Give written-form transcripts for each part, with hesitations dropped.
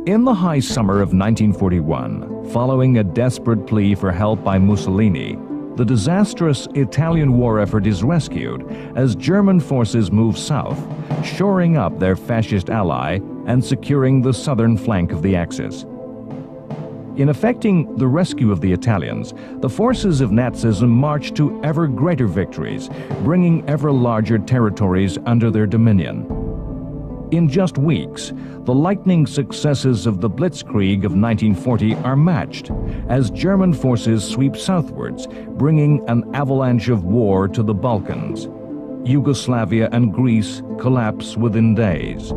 In the high summer of 1941, following a desperate plea for help by Mussolini, the disastrous Italian war effort is rescued as German forces move south, shoring up their fascist ally and securing the southern flank of the Axis. In effecting the rescue of the Italians, the forces of Nazism marched to ever greater victories, bringing ever larger territories under their dominion. In just weeks, the lightning successes of the Blitzkrieg of 1940 are matched as German forces sweep southwards, bringing an avalanche of war to the Balkans. Yugoslavia and Greece collapse within days.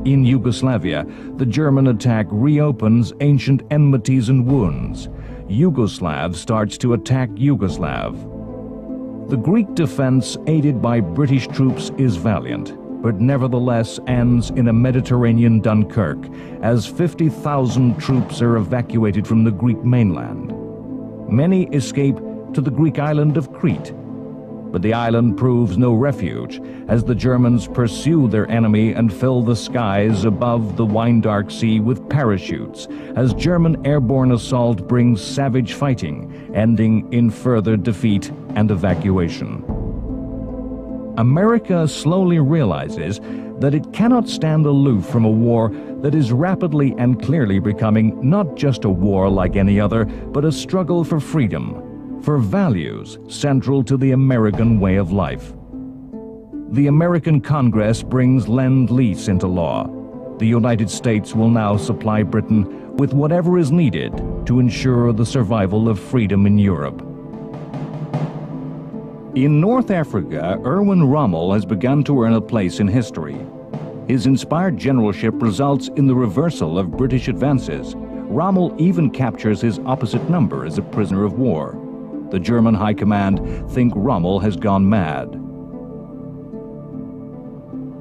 In Yugoslavia, the German attack reopens ancient enmities and wounds. Yugoslav starts to attack Yugoslav. The Greek defense, aided by British troops, is valiant, but nevertheless ends in a Mediterranean Dunkirk as 50,000 troops are evacuated from the Greek mainland. Many escape to the Greek island of Crete, but the island proves no refuge as the Germans pursue their enemy and fill the skies above the wine-dark sea with parachutes as German airborne assault brings savage fighting, ending in further defeat and evacuation. America slowly realizes that it cannot stand aloof from a war that is rapidly and clearly becoming not just a war like any other, but a struggle for freedom, for values central to the American way of life. The American Congress brings Lend-Lease into law. The United States will now supply Britain with whatever is needed to ensure the survival of freedom in Europe. In North Africa, Erwin Rommel has begun to earn a place in history. His inspired generalship results in the reversal of British advances. Rommel even captures his opposite number as a prisoner of war. The German High Command think Rommel has gone mad.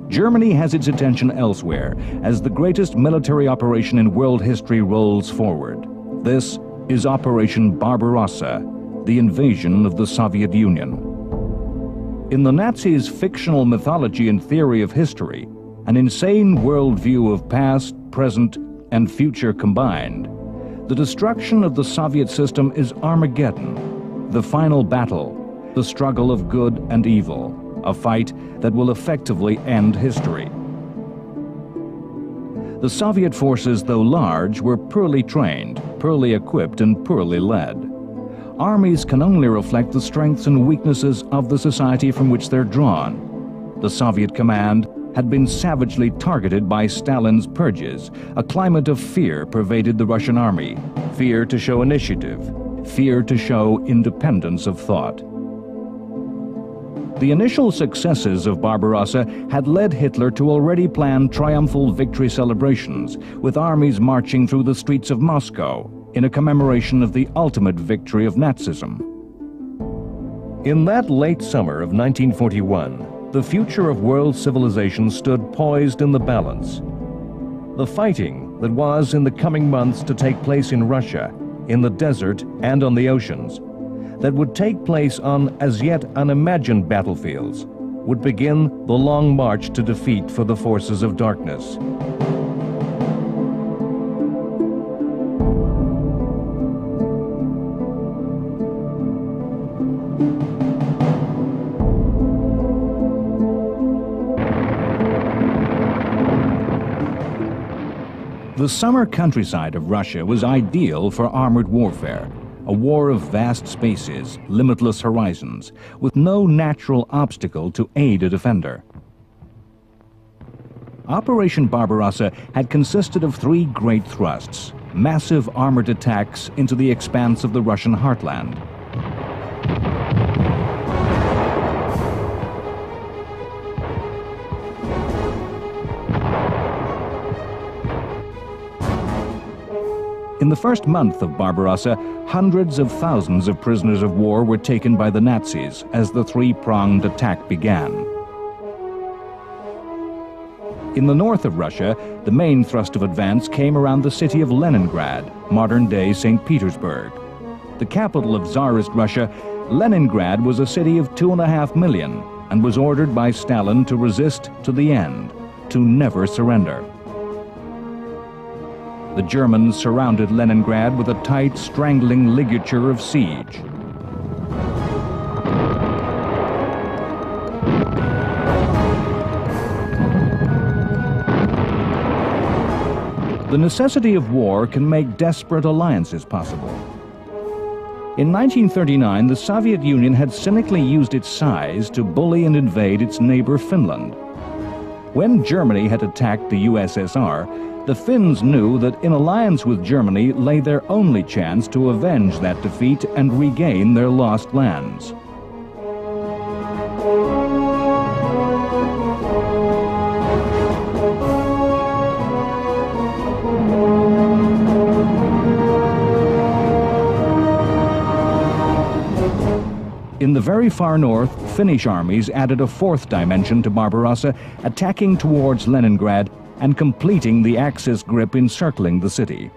Germany has its attention elsewhere as the greatest military operation in world history rolls forward. This is Operation Barbarossa, the invasion of the Soviet Union. In the Nazis' fictional mythology and theory of history, an insane worldview of past, present, and future combined, the destruction of the Soviet system is Armageddon, the final battle, the struggle of good and evil, a fight that will effectively end history. The Soviet forces, though large, were poorly trained, poorly equipped, and poorly led. Armies can only reflect the strengths and weaknesses of the society from which they're drawn. The Soviet command had been savagely targeted by Stalin's purges. A climate of fear pervaded the Russian army. Fear to show initiative, fear to show independence of thought. The initial successes of Barbarossa had led Hitler to already plan triumphal victory celebrations, with armies marching through the streets of Moscow in a commemoration of the ultimate victory of Nazism. In that late summer of 1941, the future of world civilization stood poised in the balance. The fighting that was in the coming months to take place in Russia, in the desert and on the oceans, that would take place on as yet unimagined battlefields, would begin the long march to defeat for the forces of darkness. The summer countryside of Russia was ideal for armored warfare, a war of vast spaces, limitless horizons, with no natural obstacle to aid a defender. Operation Barbarossa had consisted of three great thrusts: massive armored attacks into the expanse of the Russian heartland, in the first month of Barbarossa, hundreds of thousands of prisoners of war were taken by the Nazis as the three-pronged attack began. In the north of Russia, the main thrust of advance came around the city of Leningrad, modern-day St. Petersburg. The capital of Tsarist Russia, Leningrad was a city of 2.5 million and was ordered by Stalin to resist to the end, to never surrender. The Germans surrounded Leningrad with a tight, strangling ligature of siege. The necessity of war can make desperate alliances possible. In 1939, the Soviet Union had cynically used its size to bully and invade its neighbor Finland. When Germany had attacked the USSR, the Finns knew that in alliance with Germany lay their only chance to avenge that defeat and regain their lost lands. In the very far north, Finnish armies added a fourth dimension to Barbarossa, attacking towards Leningrad and completing the Axis grip encircling the city.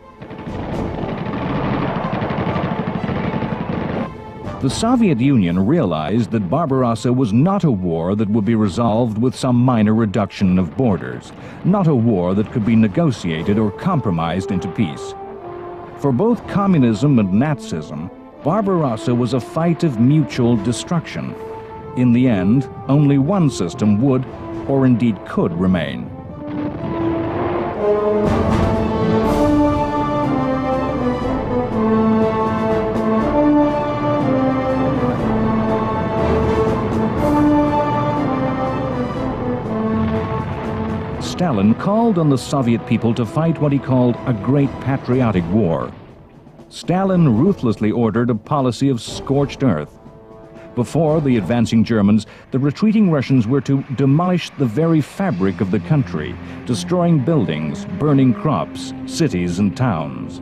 The Soviet Union realized that Barbarossa was not a war that would be resolved with some minor reduction of borders, not a war that could be negotiated or compromised into peace. For both communism and Nazism, Barbarossa was a fight of mutual destruction. In the end, only one system would, or indeed could, remain. Stalin called on the Soviet people to fight what he called a great patriotic war. Stalin ruthlessly ordered a policy of scorched earth. Before the advancing Germans, the retreating Russians were to demolish the very fabric of the country, destroying buildings, burning crops, cities and towns.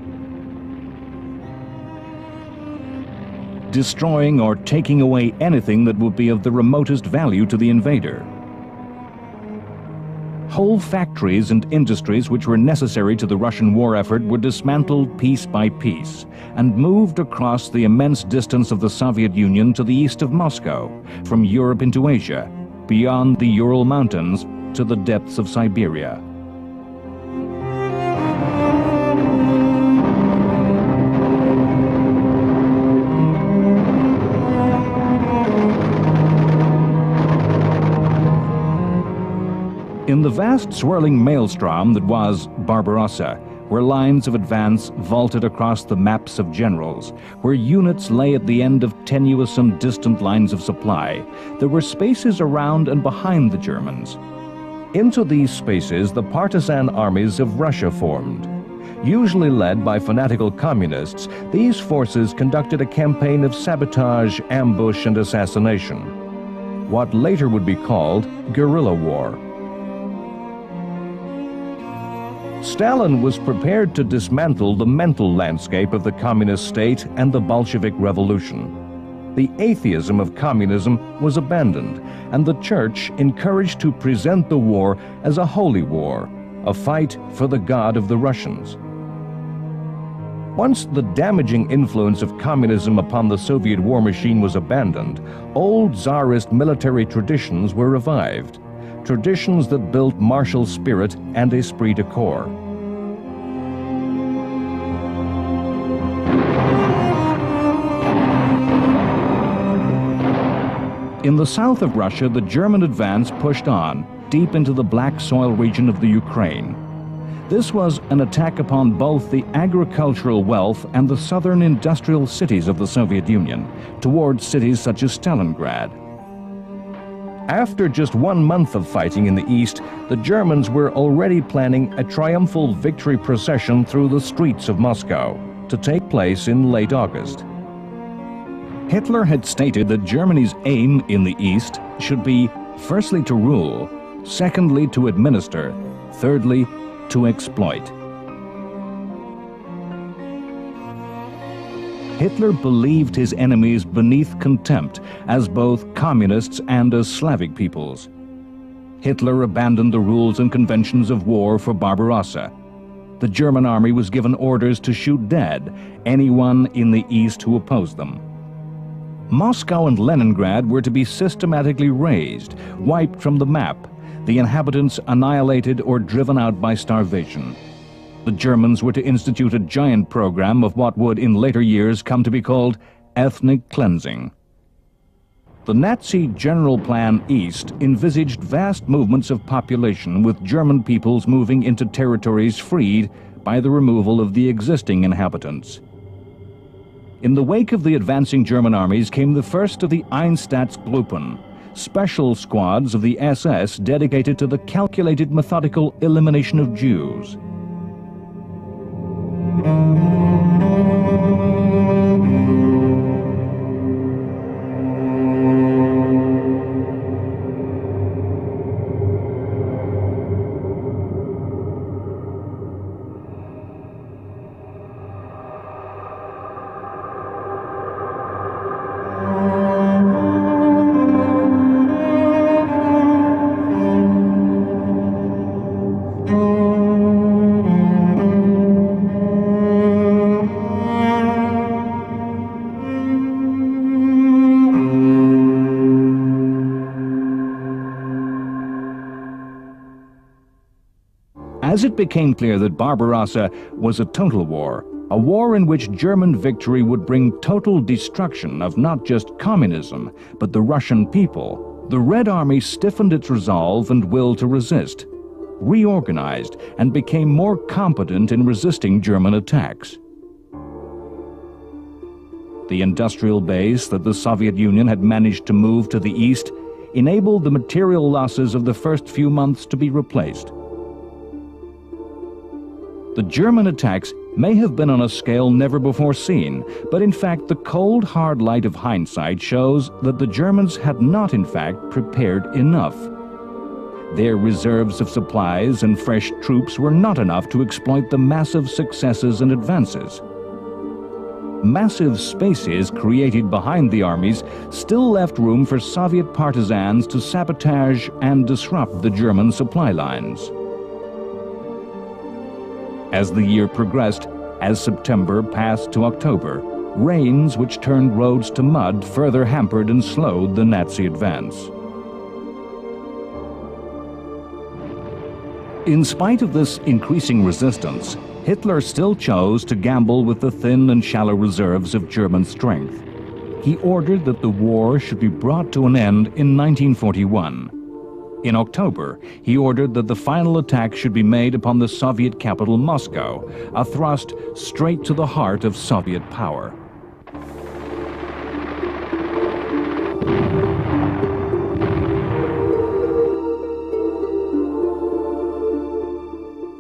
Destroying or taking away anything that would be of the remotest value to the invader. Whole factories and industries which were necessary to the Russian war effort were dismantled piece by piece and moved across the immense distance of the Soviet Union to the east of Moscow, from Europe into Asia, beyond the Ural Mountains to the depths of Siberia. In the vast swirling maelstrom that was Barbarossa, where lines of advance vaulted across the maps of generals, where units lay at the end of tenuous and distant lines of supply, there were spaces around and behind the Germans. Into these spaces the partisan armies of Russia formed. Usually led by fanatical communists, these forces conducted a campaign of sabotage, ambush, and assassination. What later would be called guerrilla war. Stalin was prepared to dismantle the mental landscape of the communist state and the Bolshevik Revolution. The atheism of communism was abandoned, and the Church encouraged to present the war as a holy war, a fight for the God of the Russians. Once the damaging influence of communism upon the Soviet war machine was abandoned, old Tsarist military traditions were revived. Traditions that built martial spirit and esprit de corps. In the south of Russia, the German advance pushed on, deep into the black soil region of the Ukraine. This was an attack upon both the agricultural wealth and the southern industrial cities of the Soviet Union, towards cities such as Stalingrad. After just 1 month of fighting in the east, the Germans were already planning a triumphal victory procession through the streets of Moscow, to take place in late August. Hitler had stated that Germany's aim in the east should be, firstly to rule, secondly to administer, thirdly to exploit. Hitler believed his enemies beneath contempt as both communists and as Slavic peoples. Hitler abandoned the rules and conventions of war for Barbarossa. The German army was given orders to shoot dead anyone in the east who opposed them. Moscow and Leningrad were to be systematically razed, wiped from the map, the inhabitants annihilated or driven out by starvation. The Germans were to institute a giant program of what would in later years come to be called ethnic cleansing. The Nazi General Plan East envisaged vast movements of population, with German peoples moving into territories freed by the removal of the existing inhabitants. In the wake of the advancing German armies came the first of the Einsatzgruppen, special squads of the SS dedicated to the calculated methodical elimination of Jews. As it became clear that Barbarossa was a total war, a war in which German victory would bring total destruction of not just communism, but the Russian people, the Red Army stiffened its resolve and will to resist, reorganized, and became more competent in resisting German attacks. The industrial base that the Soviet Union had managed to move to the east enabled the material losses of the first few months to be replaced. The German attacks may have been on a scale never before seen, but in fact the cold, hard light of hindsight shows that the Germans had not in fact prepared enough. Their reserves of supplies and fresh troops were not enough to exploit the massive successes and advances. Massive spaces created behind the armies still left room for Soviet partisans to sabotage and disrupt the German supply lines. As the year progressed, as September passed to October, rains which turned roads to mud further hampered and slowed the Nazi advance. In spite of this increasing resistance, Hitler still chose to gamble with the thin and shallow reserves of German strength. He ordered that the war should be brought to an end in 1941. In October, he ordered that the final attack should be made upon the Soviet capital Moscow, a thrust straight to the heart of Soviet power.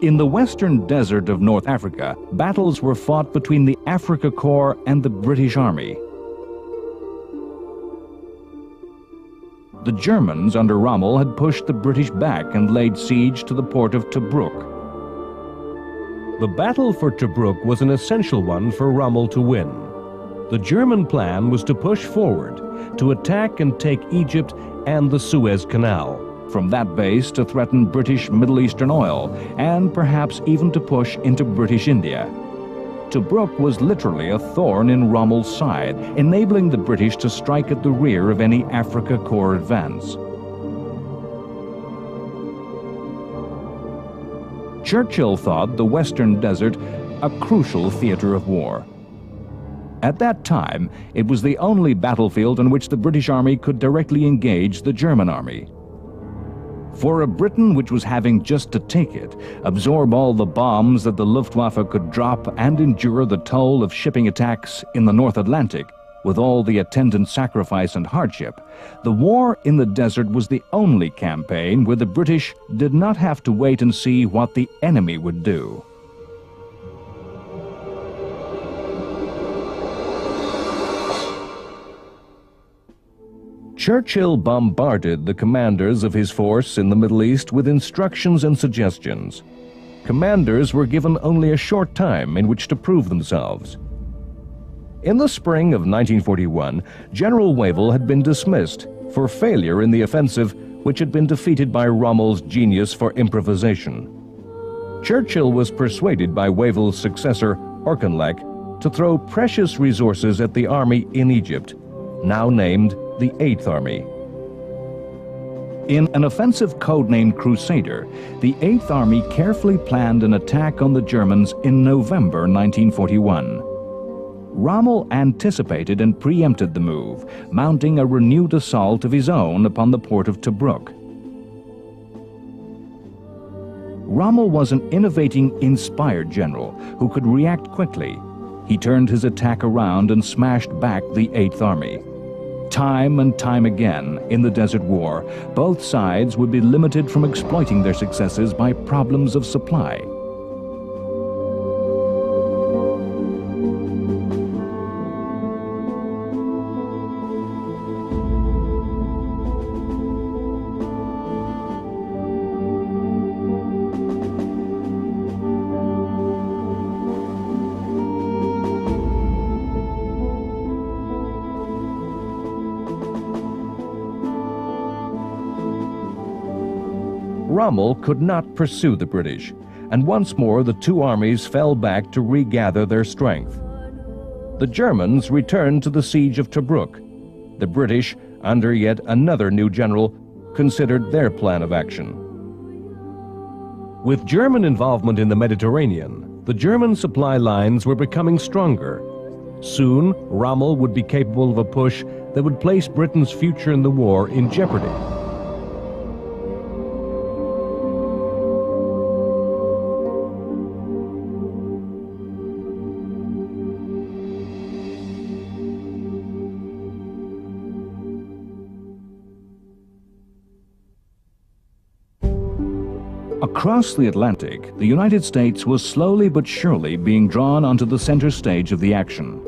In the western desert of North Africa, battles were fought between the Afrika Korps and the British Army. The Germans under Rommel had pushed the British back and laid siege to the port of Tobruk. The battle for Tobruk was an essential one for Rommel to win. The German plan was to push forward, to attack and take Egypt and the Suez Canal. From that base to threaten British Middle Eastern oil, and perhaps even to push into British India. Tobruk was literally a thorn in Rommel's side, enabling the British to strike at the rear of any Afrika Korps advance. Churchill thought the Western Desert a crucial theater of war. At that time, it was the only battlefield on which the British Army could directly engage the German Army. For a Britain which was having just to take it, absorb all the bombs that the Luftwaffe could drop, and endure the toll of shipping attacks in the North Atlantic, with all the attendant sacrifice and hardship, the war in the desert was the only campaign where the British did not have to wait and see what the enemy would do. Churchill bombarded the commanders of his force in the Middle East with instructions and suggestions. Commanders were given only a short time in which to prove themselves. In the spring of 1941, General Wavell had been dismissed for failure in the offensive which had been defeated by Rommel's genius for improvisation. Churchill was persuaded by Wavell's successor, Auchinleck, to throw precious resources at the army in Egypt, now named the Eighth Army. In an offensive codenamed Crusader, the Eighth Army carefully planned an attack on the Germans in November 1941. Rommel anticipated and preempted the move, mounting a renewed assault of his own upon the port of Tobruk. Rommel was an innovating, inspired general who could react quickly. He turned his attack around and smashed back the Eighth Army. Time and time again, in the Desert War, both sides would be limited from exploiting their successes by problems of supply. Rommel could not pursue the British, and once more the two armies fell back to regather their strength. The Germans returned to the siege of Tobruk. The British, under yet another new general, considered their plan of action. With German involvement in the Mediterranean, the German supply lines were becoming stronger. Soon, Rommel would be capable of a push that would place Britain's future in the war in jeopardy. Across the Atlantic, the United States was slowly but surely being drawn onto the center stage of the action.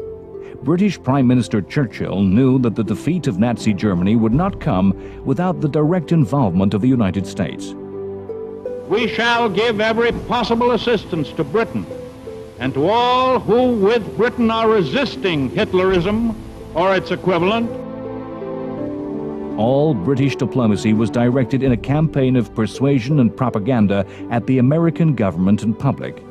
British Prime Minister Churchill knew that the defeat of Nazi Germany would not come without the direct involvement of the United States. We shall give every possible assistance to Britain and to all who with Britain are resisting Hitlerism or its equivalent. All British diplomacy was directed in a campaign of persuasion and propaganda at the American government and public.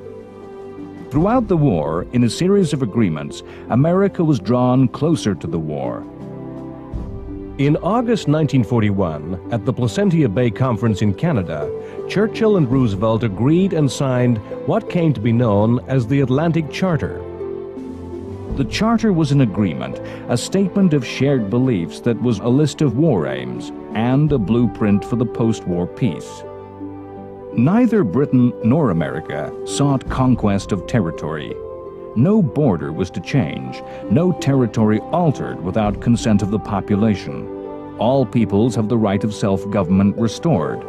Throughout the war, in a series of agreements, America was drawn closer to the war. In August 1941, at the Placentia Bay Conference in Canada, Churchill and Roosevelt agreed and signed what came to be known as the Atlantic Charter. The Charter was an agreement, a statement of shared beliefs that was a list of war aims and a blueprint for the post-war peace. Neither Britain nor America sought conquest of territory. No border was to change, no territory altered without consent of the population. All peoples have the right of self-government restored.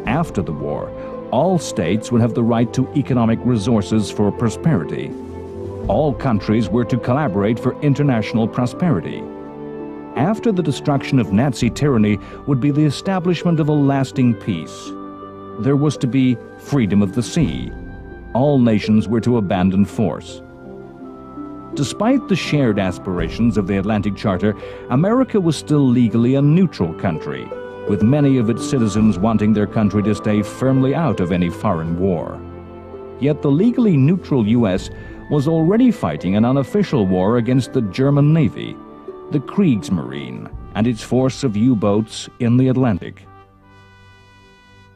After the war, all states would have the right to economic resources for prosperity. All countries were to collaborate for international prosperity. After the destruction of Nazi tyranny would be the establishment of a lasting peace. There was to be freedom of the sea. All nations were to abandon force. Despite the shared aspirations of the Atlantic Charter, America was still legally a neutral country, with many of its citizens wanting their country to stay firmly out of any foreign war. Yet the legally neutral U.S. was already fighting an unofficial war against the German Navy, the Kriegsmarine, and its force of U-boats in the Atlantic.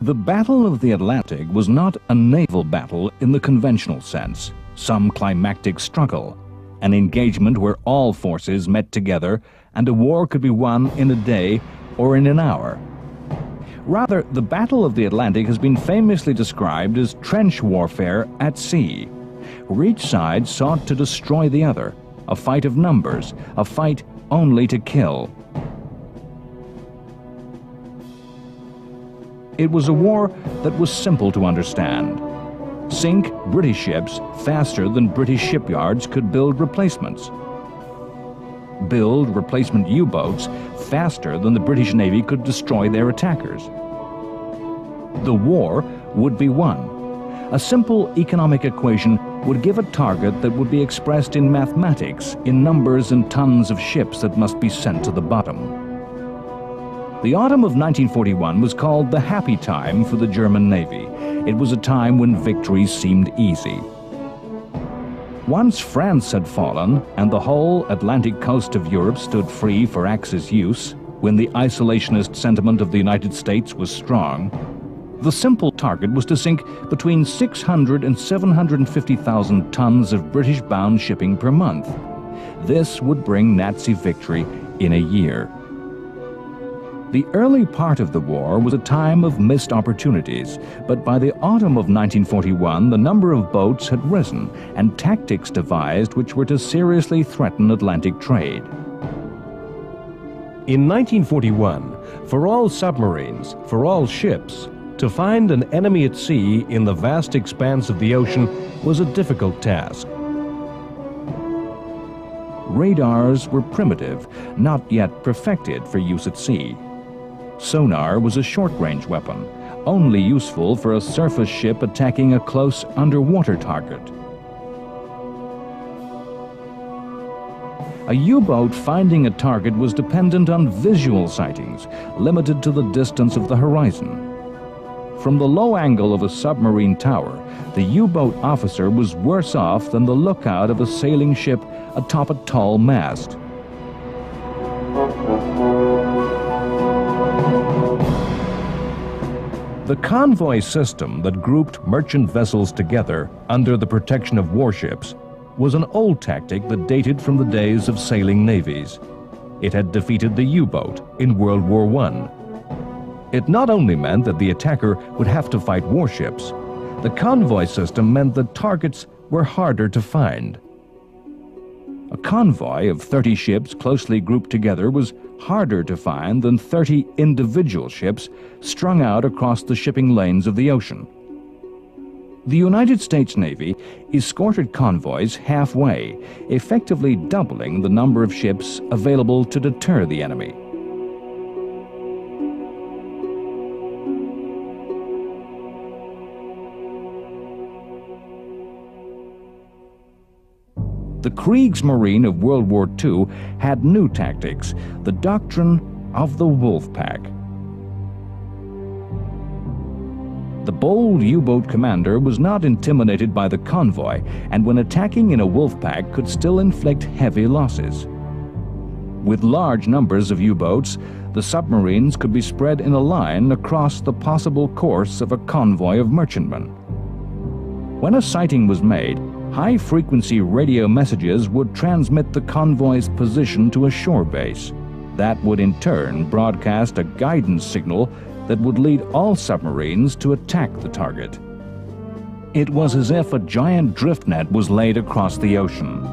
The Battle of the Atlantic was not a naval battle in the conventional sense, some climactic struggle, an engagement where all forces met together and a war could be won in a day or in an hour. Rather, the Battle of the Atlantic has been famously described as trench warfare at sea, where each side sought to destroy the other, a fight of numbers, a fight only to kill. It was a war that was simple to understand. Sink British ships faster than British shipyards could build replacements. Build replacement U-boats faster than the British Navy could destroy their attackers. The war would be won. A simple economic equation would give a target that would be expressed in mathematics, in numbers and tons of ships that must be sent to the bottom. The autumn of 1941 was called the happy time for the German Navy. It was a time when victories seemed easy. Once France had fallen and the whole Atlantic coast of Europe stood free for Axis use, when the isolationist sentiment of the United States was strong, the simple target was to sink between 600 and 750,000 tons of British-bound shipping per month. This would bring Nazi victory in a year. The early part of the war was a time of missed opportunities, but by the autumn of 1941 the number of boats had risen and tactics devised which were to seriously threaten Atlantic trade. In 1941, for all submarines, for all ships, to find an enemy at sea in the vast expanse of the ocean was a difficult task. Radars were primitive, not yet perfected for use at sea. Sonar was a short-range weapon, only useful for a surface ship attacking a close underwater target. A U-boat finding a target was dependent on visual sightings, limited to the distance of the horizon. From the low angle of a submarine tower, the U-boat officer was worse off than the lookout of a sailing ship atop a tall mast. The convoy system that grouped merchant vessels together under the protection of warships was an old tactic that dated from the days of sailing navies. It had defeated the U-boat in World War I. It not only meant that the attacker would have to fight warships, the convoy system meant that targets were harder to find. A convoy of 30 ships closely grouped together was harder to find than 30 individual ships strung out across the shipping lanes of the ocean. The United States Navy escorted convoys halfway, effectively doubling the number of ships available to deter the enemy. The Kriegsmarine of World War II had new tactics, the doctrine of the wolf pack. The bold U-boat commander was not intimidated by the convoy, and when attacking in a wolf pack could still inflict heavy losses. With large numbers of U-boats, the submarines could be spread in a line across the possible course of a convoy of merchantmen. When a sighting was made, high-frequency radio messages would transmit the convoy's position to a shore base. That would in turn broadcast a guidance signal that would lead all submarines to attack the target. It was as if a giant drift net was laid across the ocean.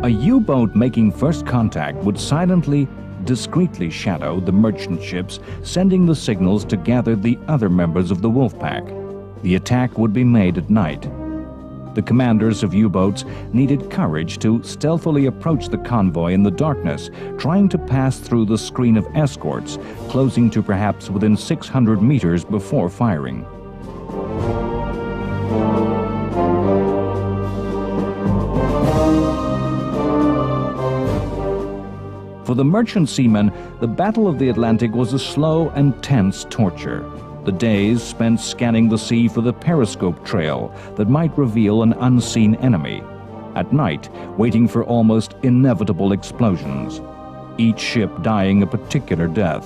A U-boat making first contact would silently, discreetly shadow the merchant ships, sending the signals to gather the other members of the wolf pack. The attack would be made at night. The commanders of U-boats needed courage to stealthily approach the convoy in the darkness, trying to pass through the screen of escorts, closing to perhaps within 600 meters before firing. For the merchant seamen, the Battle of the Atlantic was a slow and tense torture. The days spent scanning the sea for the periscope trail that might reveal an unseen enemy. At night, waiting for almost inevitable explosions. Each ship dying a particular death.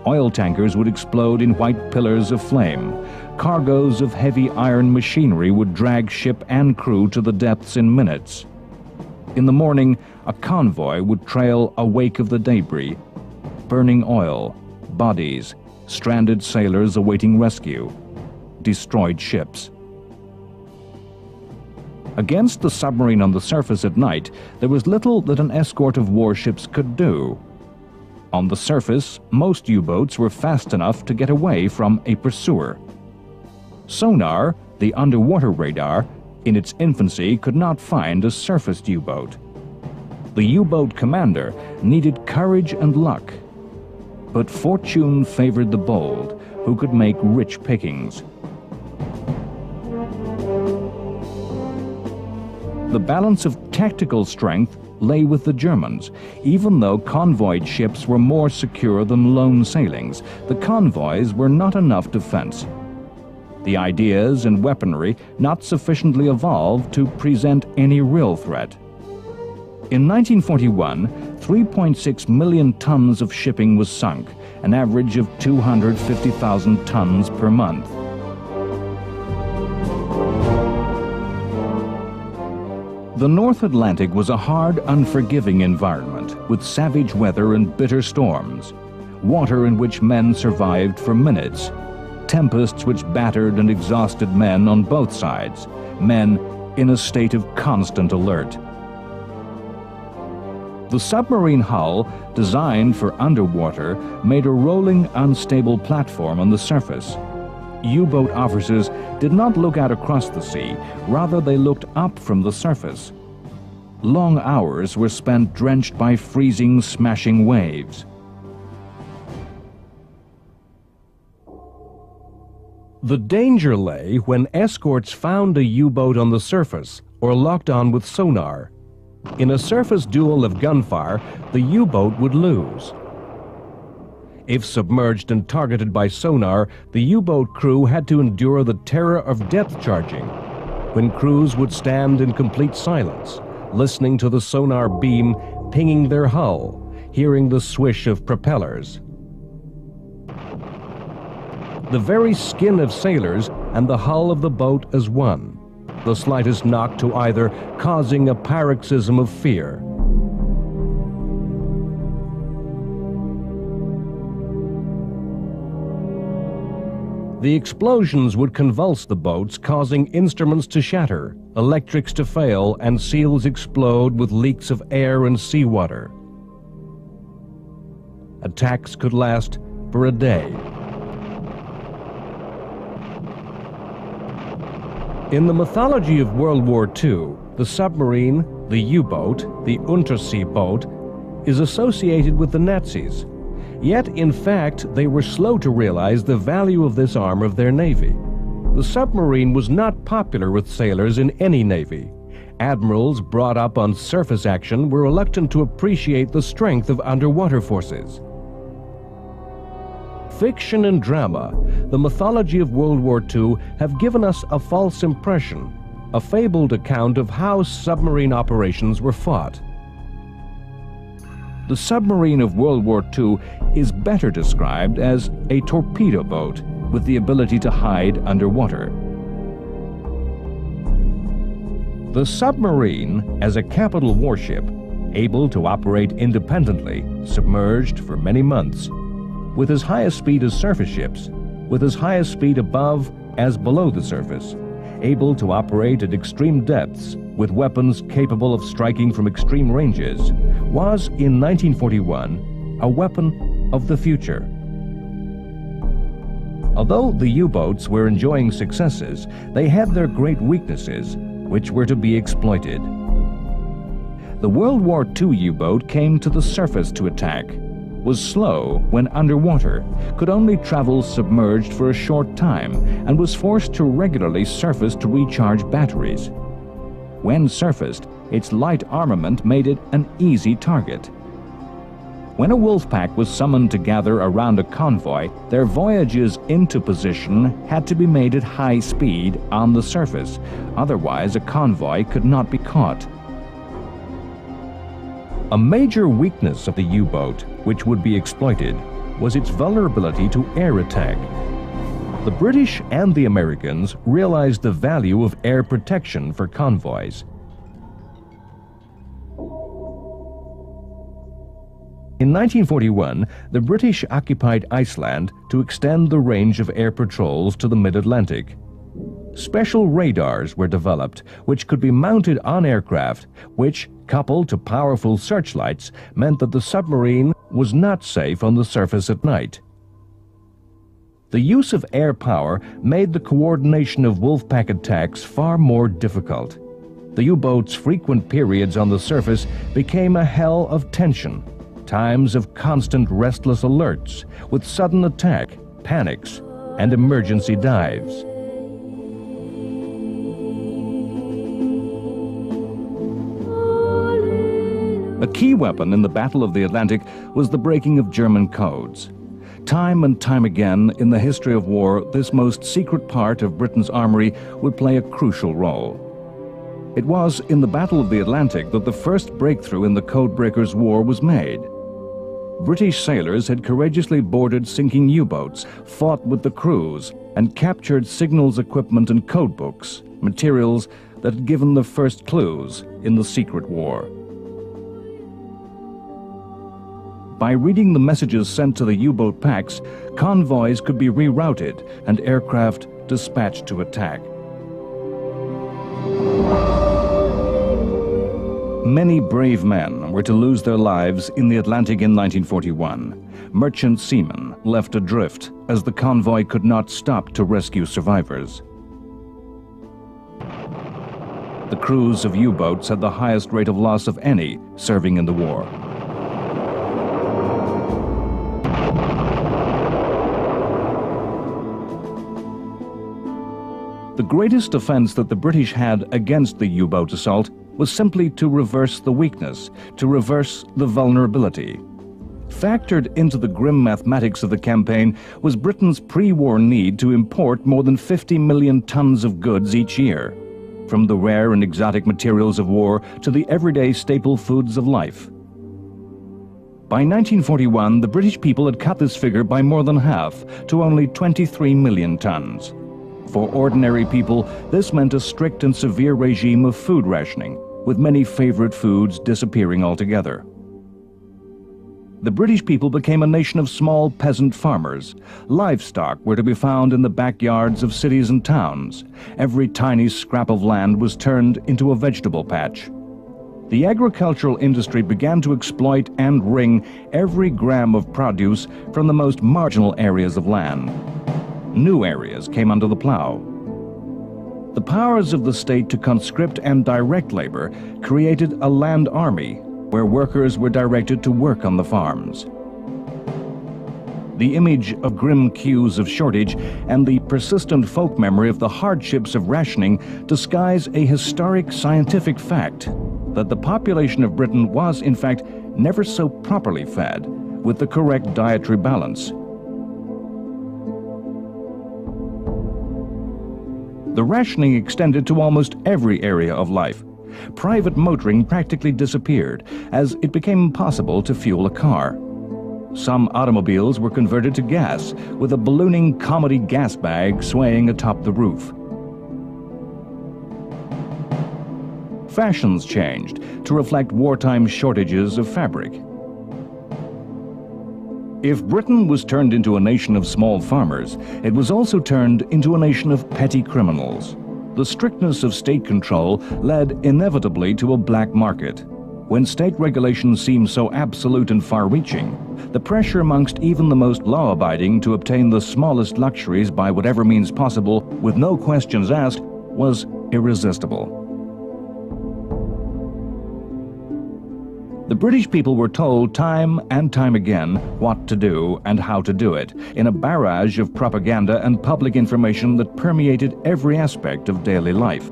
Oil tankers would explode in white pillars of flame. Cargoes of heavy iron machinery would drag ship and crew to the depths in minutes. In the morning, a convoy would trail a wake of the debris. Burning oil, bodies, stranded sailors awaiting rescue, destroyed ships. Against the submarine on the surface at night, there was little that an escort of warships could do. On the surface, most U-boats were fast enough to get away from a pursuer. Sonar, the underwater radar, in its infancy could not find a surfaced U-boat. The U-boat commander needed courage and luck. But fortune favored the bold, who could make rich pickings. The balance of tactical strength lay with the Germans. Even though convoyed ships were more secure than lone sailings, the convoys were not enough defense. the ideas and weaponry not sufficiently evolved to present any real threat. In 1941, 3.6 million tons of shipping was sunk, an average of 250,000 tons per month. The North Atlantic was a hard, unforgiving environment, with savage weather and bitter storms, water in which men survived for minutes, tempests which battered and exhausted men on both sides, men in a state of constant alert. The submarine hull, designed for underwater, made a rolling, unstable platform on the surface. U-boat officers did not look out across the sea, rather they looked up from the surface. Long hours were spent drenched by freezing, smashing waves. The danger lay when escorts found a U-boat on the surface or locked on with sonar. In a surface duel of gunfire, the U-boat would lose. If submerged and targeted by sonar, the U-boat crew had to endure the terror of depth charging, when crews would stand in complete silence, listening to the sonar beam pinging their hull, hearing the swish of propellers. The very skin of sailors and the hull of the boat as one, the slightest knock to either causing a paroxysm of fear. The explosions would convulse the boats, causing instruments to shatter, electrics to fail, and seals explode with leaks of air and seawater. Attacks could last for a day. In the mythology of World War II, the submarine, the U-boat, the Untersee boat, is associated with the Nazis. Yet, in fact, they were slow to realize the value of this arm of their navy. The submarine was not popular with sailors in any navy. Admirals brought up on surface action were reluctant to appreciate the strength of underwater forces. Fiction and drama, the mythology of World War II, have given us a false impression, a fabled account of how submarine operations were fought. The submarine of World War II is better described as a torpedo boat with the ability to hide underwater. The submarine, as a capital warship, able to operate independently, submerged for many months, with as high a speed as surface ships, with as high a speed above as below the surface, able to operate at extreme depths, with weapons capable of striking from extreme ranges, was in 1941 a weapon of the future. Although the U-boats were enjoying successes, they had their great weaknesses, which were to be exploited. The World War II U-boat came to the surface to attack, was slow when underwater, could only travel submerged for a short time, and was forced to regularly surface to recharge batteries. When surfaced, its light armament made it an easy target. When a wolf pack was summoned to gather around a convoy, their voyages into position had to be made at high speed on the surface, otherwise a convoy could not be caught. A major weakness of the U-boat, which would be exploited, was its vulnerability to air attack. The British and the Americans realized the value of air protection for convoys. In 1941, the British occupied Iceland to extend the range of air patrols to the mid-Atlantic. Special radars were developed, which could be mounted on aircraft, which, coupled to powerful searchlights, meant that the submarine was not safe on the surface at night. The use of air power made the coordination of wolfpack attacks far more difficult. The U-boat's frequent periods on the surface became a hell of tension, times of constant restless alerts, with sudden attack, panics, and emergency dives. A key weapon in the Battle of the Atlantic was the breaking of German codes. Time and time again in the history of war, this most secret part of Britain's armory would play a crucial role. It was in the Battle of the Atlantic that the first breakthrough in the Codebreakers' War was made. British sailors had courageously boarded sinking U-boats, fought with the crews, and captured signals equipment and codebooks, materials that had given the first clues in the secret war. By reading the messages sent to the U-boat packs, convoys could be rerouted and aircraft dispatched to attack. Many brave men were to lose their lives in the Atlantic in 1941. Merchant seamen left adrift as the convoy could not stop to rescue survivors. The crews of U-boats had the highest rate of loss of any serving in the war. The greatest offense that the British had against the U-boat assault was simply to reverse the weakness, to reverse the vulnerability. Factored into the grim mathematics of the campaign was Britain's pre-war need to import more than 50 million tons of goods each year, from the rare and exotic materials of war to the everyday staple foods of life. By 1941, the British people had cut this figure by more than half, to only 23 million tons. For ordinary people, this meant a strict and severe regime of food rationing, with many favorite foods disappearing altogether. The British people became a nation of small peasant farmers. Livestock were to be found in the backyards of cities and towns. Every tiny scrap of land was turned into a vegetable patch. The agricultural industry began to exploit and wring every gram of produce from the most marginal areas of land. New areas came under the plow. The powers of the state to conscript and direct labor created a land army where workers were directed to work on the farms. The image of grim queues of shortage and the persistent folk memory of the hardships of rationing disguise a historic scientific fact that the population of Britain was, in fact, never so properly fed with the correct dietary balance. The rationing extended to almost every area of life. Private motoring practically disappeared as it became impossible to fuel a car. Some automobiles were converted to gas, with a ballooning comedy gas bag swaying atop the roof. Fashions changed to reflect wartime shortages of fabric. If Britain was turned into a nation of small farmers, it was also turned into a nation of petty criminals. The strictness of state control led inevitably to a black market. When state regulations seemed so absolute and far-reaching, the pressure amongst even the most law-abiding to obtain the smallest luxuries by whatever means possible, with no questions asked, was irresistible. The British people were told time and time again what to do and how to do it, in a barrage of propaganda and public information that permeated every aspect of daily life.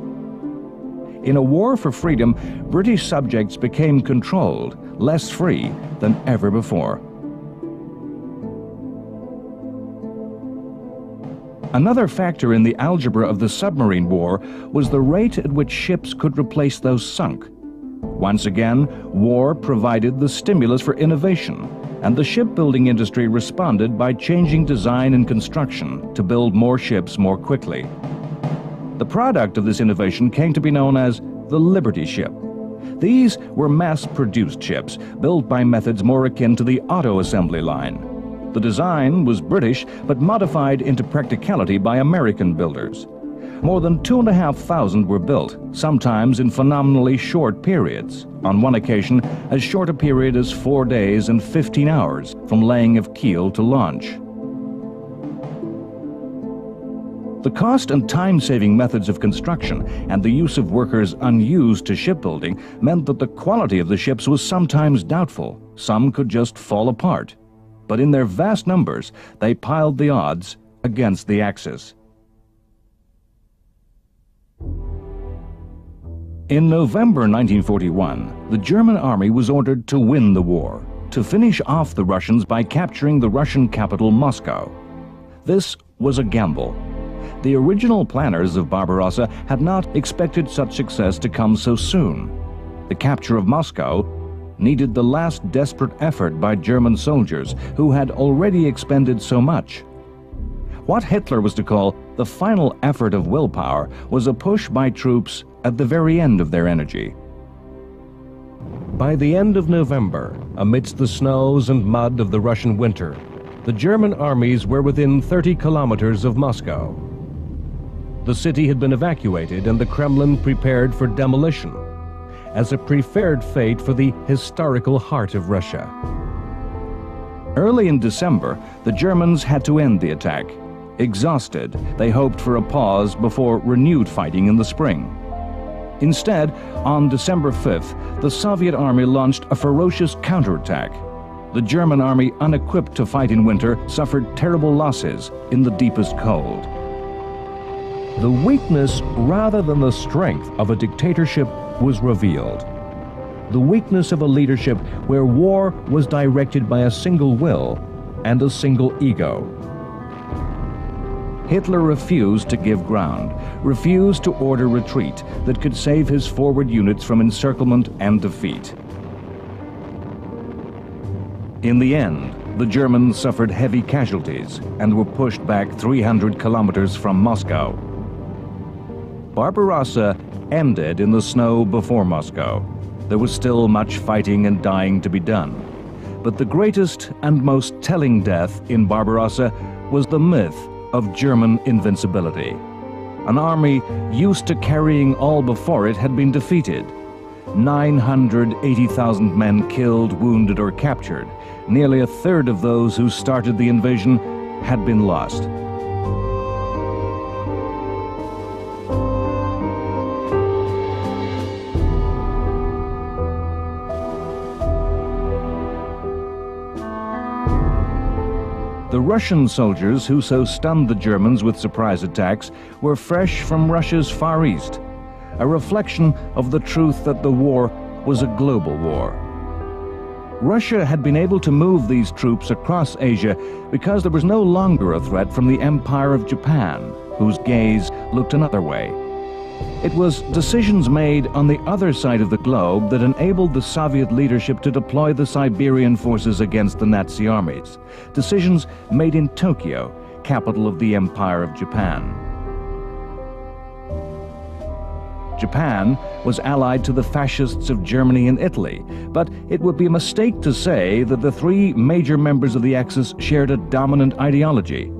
In a war for freedom, British subjects became controlled, less free than ever before. Another factor in the algebra of the submarine war was the rate at which ships could replace those sunk. Once again, war provided the stimulus for innovation, and the shipbuilding industry responded by changing design and construction to build more ships more quickly. The product of this innovation came to be known as the Liberty ship. These were mass-produced ships, built by methods more akin to the auto assembly line. The design was British, but modified into practicality by American builders. More than 2,500 were built, sometimes in phenomenally short periods. On one occasion, as short a period as 4 days and 15 hours from laying of keel to launch. The cost and time-saving methods of construction and the use of workers unused to shipbuilding meant that the quality of the ships was sometimes doubtful. Some could just fall apart. But in their vast numbers, they piled the odds against the Axis. In November 1941, the German army was ordered to win the war. to finish off the Russians by capturing the Russian capital, Moscow. This was a gamble. The original planners of Barbarossa had not expected such success to come so soon. The capture of Moscow needed the last desperate effort by German soldiers who had already expended so much. What Hitler was to call the final effort of willpower was a push by troops at the very end of their energy. By the end of November, amidst the snows and mud of the Russian winter, the German armies were within 30 kilometers of Moscow. The city had been evacuated and the Kremlin prepared for demolition, as a preferred fate for the historical heart of Russia. Early in December, the Germans had to end the attack. Exhausted, they hoped for a pause before renewed fighting in the spring. Instead, on December 5th, the Soviet army launched a ferocious counterattack. The German army, unequipped to fight in winter, suffered terrible losses in the deepest cold. The weakness rather than the strength of a dictatorship was revealed. The weakness of a leadership where war was directed by a single will and a single ego. Hitler refused to give ground, refused to order retreat that could save his forward units from encirclement and defeat. In the end, the Germans suffered heavy casualties and were pushed back 300 kilometers from Moscow. Barbarossa ended in the snow before Moscow. There was still much fighting and dying to be done. But the greatest and most telling death in Barbarossa was the myth of German invincibility. An army used to carrying all before it had been defeated. 980,000 men killed, wounded, or captured. Nearly a third of those who started the invasion had been lost. The Russian soldiers who so stunned the Germans with surprise attacks were fresh from Russia's Far East, a reflection of the truth that the war was a global war. Russia had been able to move these troops across Asia because there was no longer a threat from the Empire of Japan, whose gaze looked another way. It was decisions made on the other side of the globe that enabled the Soviet leadership to deploy the Siberian forces against the Nazi armies. Decisions made in Tokyo, capital of the Empire of Japan. Japan was allied to the fascists of Germany and Italy, but it would be a mistake to say that the three major members of the Axis shared a dominant ideology.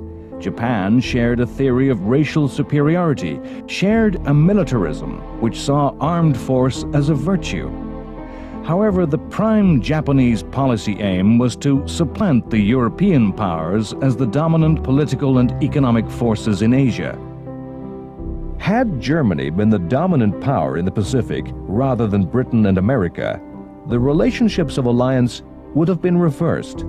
Japan shared a theory of racial superiority, shared a militarism which saw armed force as a virtue. However, the prime Japanese policy aim was to supplant the European powers as the dominant political and economic forces in Asia. Had Germany been the dominant power in the Pacific rather than Britain and America, the relationships of alliance would have been reversed.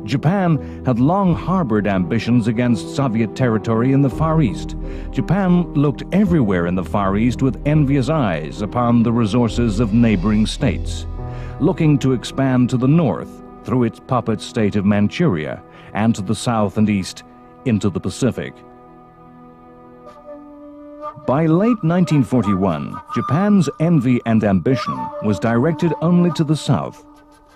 Japan had long harbored ambitions against Soviet territory in the Far East. Japan looked everywhere in the Far East with envious eyes upon the resources of neighboring states, looking to expand to the north through its puppet state of Manchuria, and to the south and east into the Pacific. By late 1941, Japan's envy and ambition was directed only to the south.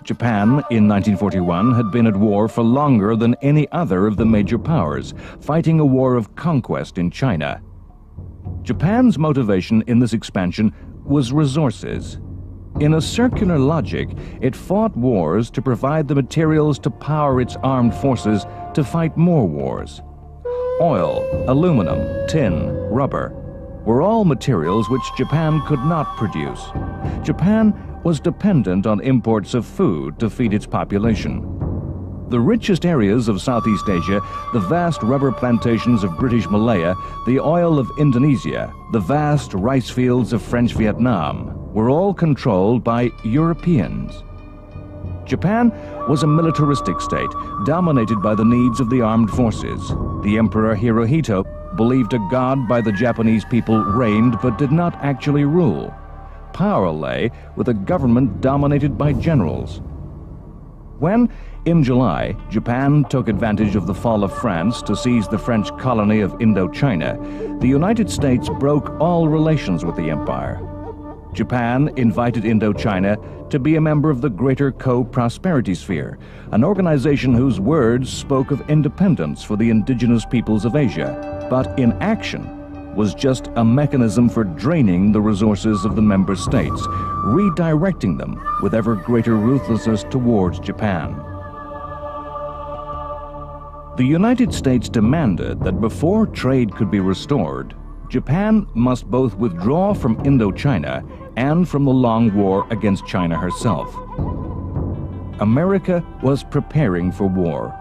Japan, in 1941, had been at war for longer than any other of the major powers, fighting a war of conquest in China. Japan's motivation in this expansion was resources. In a circular logic, it fought wars to provide the materials to power its armed forces to fight more wars. Oil, aluminum, tin, rubber were all materials which Japan could not produce. Japan was dependent on imports of food to feed its population. The richest areas of Southeast Asia, the vast rubber plantations of British Malaya, the oil of Indonesia, the vast rice fields of French Vietnam, were all controlled by Europeans. Japan was a militaristic state, dominated by the needs of the armed forces. The Emperor Hirohito believed a god by the Japanese people reigned but did not actually rule. Power lay with a government dominated by generals. When, in July, Japan took advantage of the fall of France to seize the French colony of Indochina, the United States broke all relations with the empire. Japan invited Indochina to be a member of the Greater Co-Prosperity Sphere, an organization whose words spoke of independence for the indigenous peoples of Asia, but in action was just a mechanism for draining the resources of the member states, redirecting them with ever greater ruthlessness towards Japan. The United States demanded that before trade could be restored, Japan must both withdraw from Indochina and from the long war against China herself. America was preparing for war,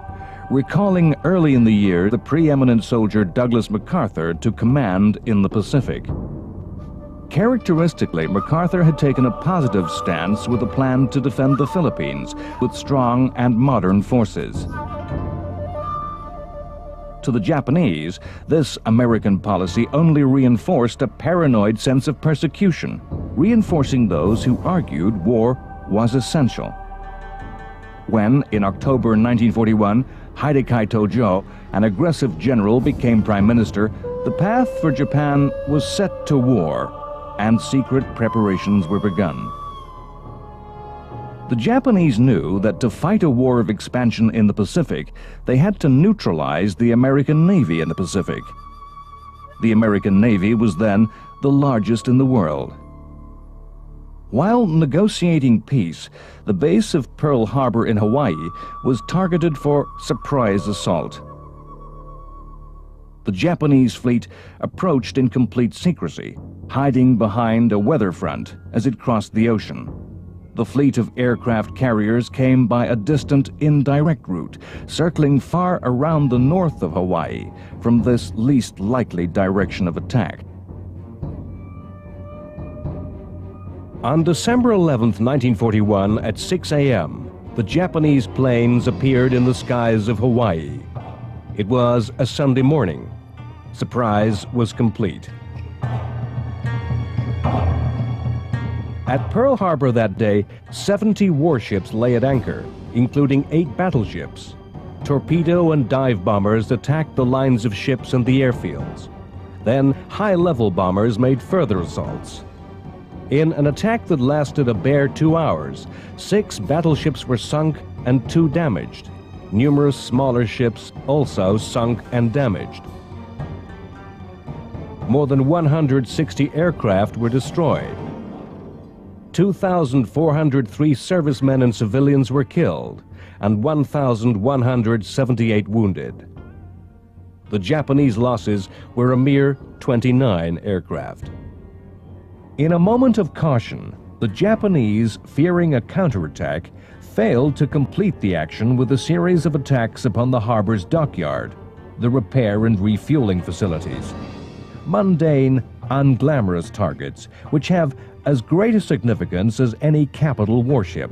recalling early in the year the preeminent soldier Douglas MacArthur to command in the Pacific. Characteristically, MacArthur had taken a positive stance with a plan to defend the Philippines with strong and modern forces. To the Japanese, this American policy only reinforced a paranoid sense of persecution, reinforcing those who argued war was essential. When, in October 1941, Hidekai Tojo, an aggressive general, became prime minister, the path for Japan was set to war, and secret preparations were begun. The Japanese knew that to fight a war of expansion in the Pacific, they had to neutralize the American Navy in the Pacific. The American Navy was then the largest in the world. While negotiating peace, the base of Pearl Harbor in Hawaii was targeted for surprise assault. The Japanese fleet approached in complete secrecy, hiding behind a weather front as it crossed the ocean. The fleet of aircraft carriers came by a distant, indirect route, circling far around the north of Hawaii from this least likely direction of attack. On December 11, 1941, at 6 a.m., the Japanese planes appeared in the skies of Hawaii. It was a Sunday morning. Surprise was complete. At Pearl Harbor that day, 70 warships lay at anchor, including 8 battleships. Torpedo and dive bombers attacked the lines of ships and the airfields. Then high-level bombers made further assaults. In an attack that lasted a bare 2 hours, 6 battleships were sunk and 2 damaged. Numerous smaller ships also sunk and damaged. More than 160 aircraft were destroyed. 2,403 servicemen and civilians were killed, and 1,178 wounded. The Japanese losses were a mere 29 aircraft. In a moment of caution, the Japanese, fearing a counterattack, failed to complete the action with a series of attacks upon the harbor's dockyard, the repair and refueling facilities. Mundane, unglamorous targets, which have as great a significance as any capital warship.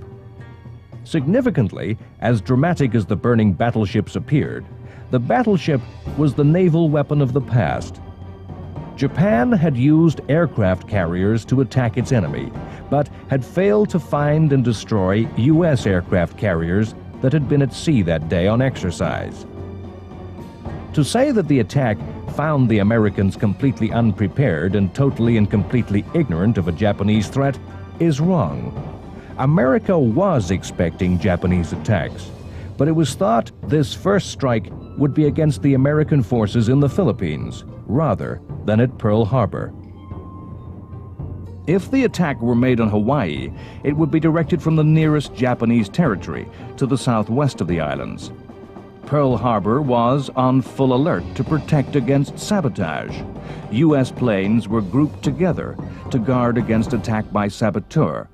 Significantly, as dramatic as the burning battleships appeared, the battleship was the naval weapon of the past. Japan had used aircraft carriers to attack its enemy, but had failed to find and destroy U.S. aircraft carriers that had been at sea that day on exercise. To say that the attack found the Americans completely unprepared and totally and completely ignorant of a Japanese threat is wrong. America was expecting Japanese attacks, but it was thought this first strike would be against the American forces in the Philippines, rather than at Pearl Harbor. If the attack were made on Hawaii, it would be directed from the nearest Japanese territory to the southwest of the islands. Pearl Harbor was on full alert to protect against sabotage. U.S. planes were grouped together to guard against attack by saboteur,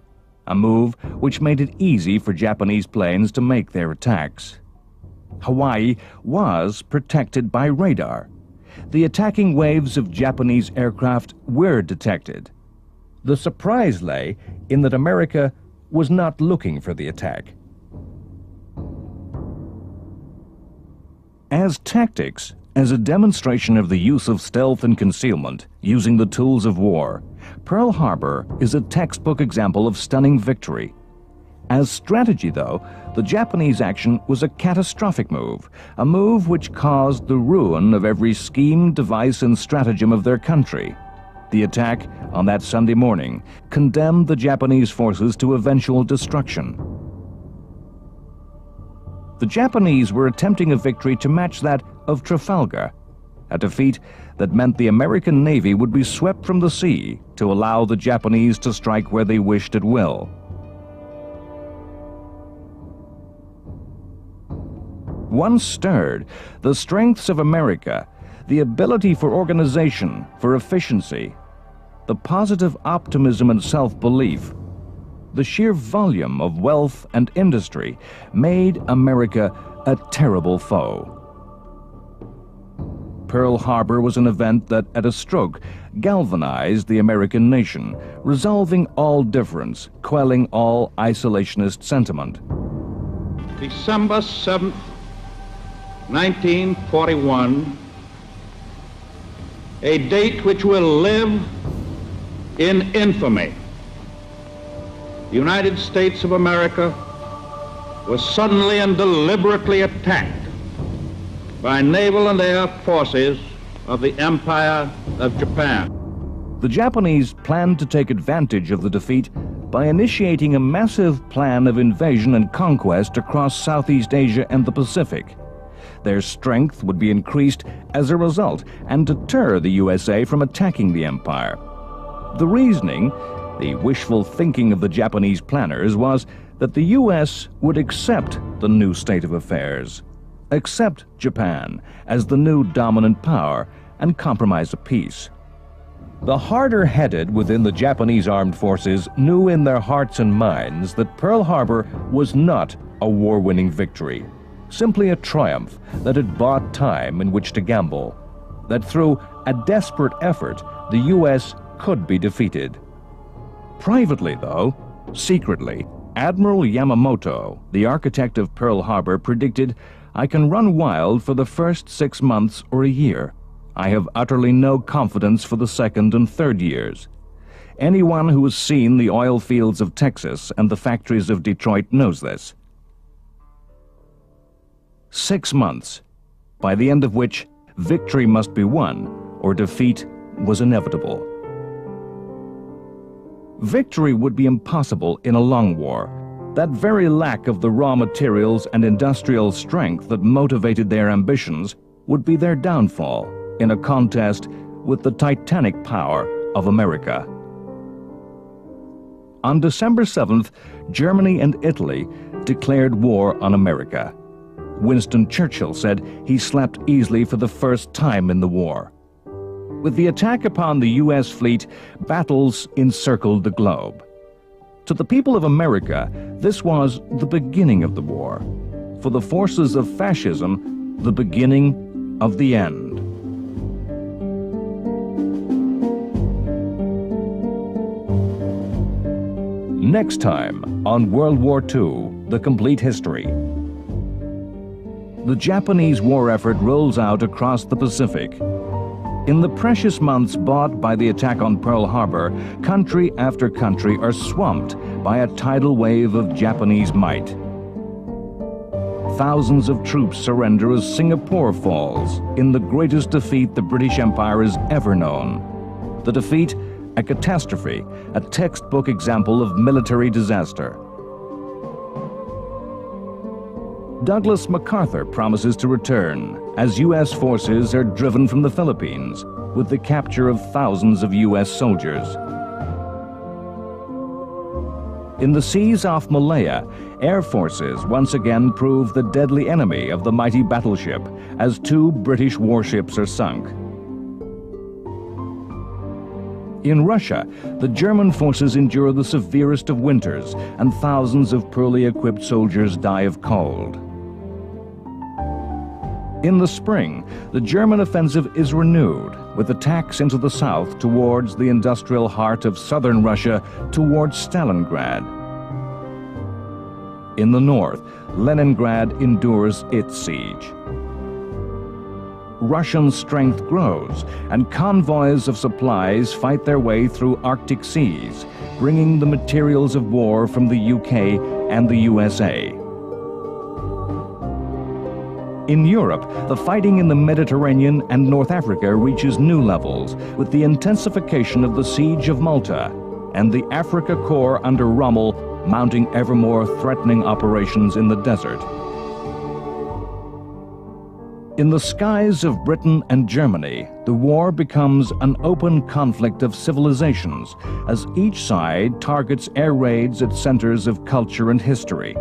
a move which made it easy for Japanese planes to make their attacks. Hawaii was protected by radar. The attacking waves of Japanese aircraft were detected. The surprise lay in that America was not looking for the attack. As tactics, as a demonstration of the use of stealth and concealment, using the tools of war, Pearl Harbor is a textbook example of stunning victory. As strategy, though, the Japanese action was a catastrophic move, a move which caused the ruin of every scheme, device, and stratagem of their country. The attack on that Sunday morning condemned the Japanese forces to eventual destruction. The Japanese were attempting a victory to match that of Trafalgar, a defeat that meant the American Navy would be swept from the sea to allow the Japanese to strike where they wished at will. Once stirred, the strengths of America, the ability for organization, for efficiency, the positive optimism and self-belief, the sheer volume of wealth and industry made America a terrible foe. Pearl Harbor was an event that, at a stroke, galvanized the American nation, resolving all difference, quelling all isolationist sentiment. December 7th, 1941, a date which will live in infamy. The United States of America was suddenly and deliberately attacked by naval and air forces of the Empire of Japan. The Japanese planned to take advantage of the defeat by initiating a massive plan of invasion and conquest across Southeast Asia and the Pacific. Their strength would be increased as a result and deter the USA from attacking the empire. The reasoning, the wishful thinking of the Japanese planners, was that the U.S. would accept the new state of affairs, accept Japan as the new dominant power, and compromise a peace. The harder-headed within the Japanese armed forces knew in their hearts and minds that Pearl Harbor was not a war-winning victory, simply a triumph that had bought time in which to gamble, that through a desperate effort the U.S. could be defeated. Privately, though, secretly, Admiral Yamamoto, the architect of Pearl Harbor, predicted, "I can run wild for the first 6 months or a year. I have utterly no confidence for the second and third years." Anyone who has seen the oil fields of Texas and the factories of Detroit knows this. 6 months, by the end of which victory must be won or defeat was inevitable. Victory would be impossible in a long war. That very lack of the raw materials and industrial strength that motivated their ambitions would be their downfall in a contest with the titanic power of America. On December 7th, Germany and Italy declared war on America. Winston Churchill said he slept easily for the first time in the war. With the attack upon the U.S. fleet, battles encircled the globe. To the people of America, this was the beginning of the war. For the forces of fascism, the beginning of the end. Next time on World War II, The Complete History. The Japanese war effort rolls out across the Pacific. In the precious months bought by the attack on Pearl Harbor, country after country are swamped by a tidal wave of Japanese might. Thousands of troops surrender as Singapore falls in the greatest defeat the British Empire has ever known. The defeat, a catastrophe, a textbook example of military disaster. Douglas MacArthur promises to return as U.S. forces are driven from the Philippines with the capture of thousands of U.S. soldiers. In the seas off Malaya, air forces once again prove the deadly enemy of the mighty battleship as 2 British warships are sunk. In Russia, the German forces endure the severest of winters and thousands of poorly equipped soldiers die of cold. In the spring, the German offensive is renewed, with attacks into the south towards the industrial heart of southern Russia, towards Stalingrad. In the north, Leningrad endures its siege. Russian strength grows, and convoys of supplies fight their way through Arctic seas, bringing the materials of war from the UK and the USA. In Europe, the fighting in the Mediterranean and North Africa reaches new levels with the intensification of the Siege of Malta and the Africa Corps under Rommel mounting ever more threatening operations in the desert. In the skies of Britain and Germany, the war becomes an open conflict of civilizations as each side targets air raids at centers of culture and history.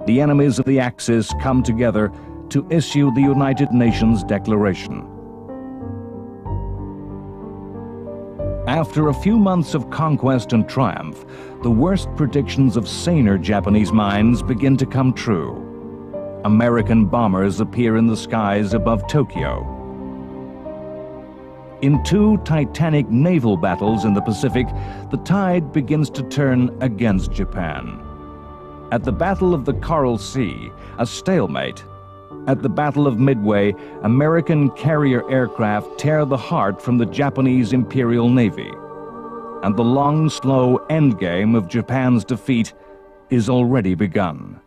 The enemies of the Axis come together to issue the United Nations Declaration. After a few months of conquest and triumph, the worst predictions of saner Japanese minds begin to come true. American bombers appear in the skies above Tokyo. In two titanic naval battles in the Pacific, the tide begins to turn against Japan. At the Battle of the Coral Sea, a stalemate. At the Battle of Midway, American carrier aircraft tear the heart from the Japanese Imperial Navy. And the long, slow endgame of Japan's defeat is already begun.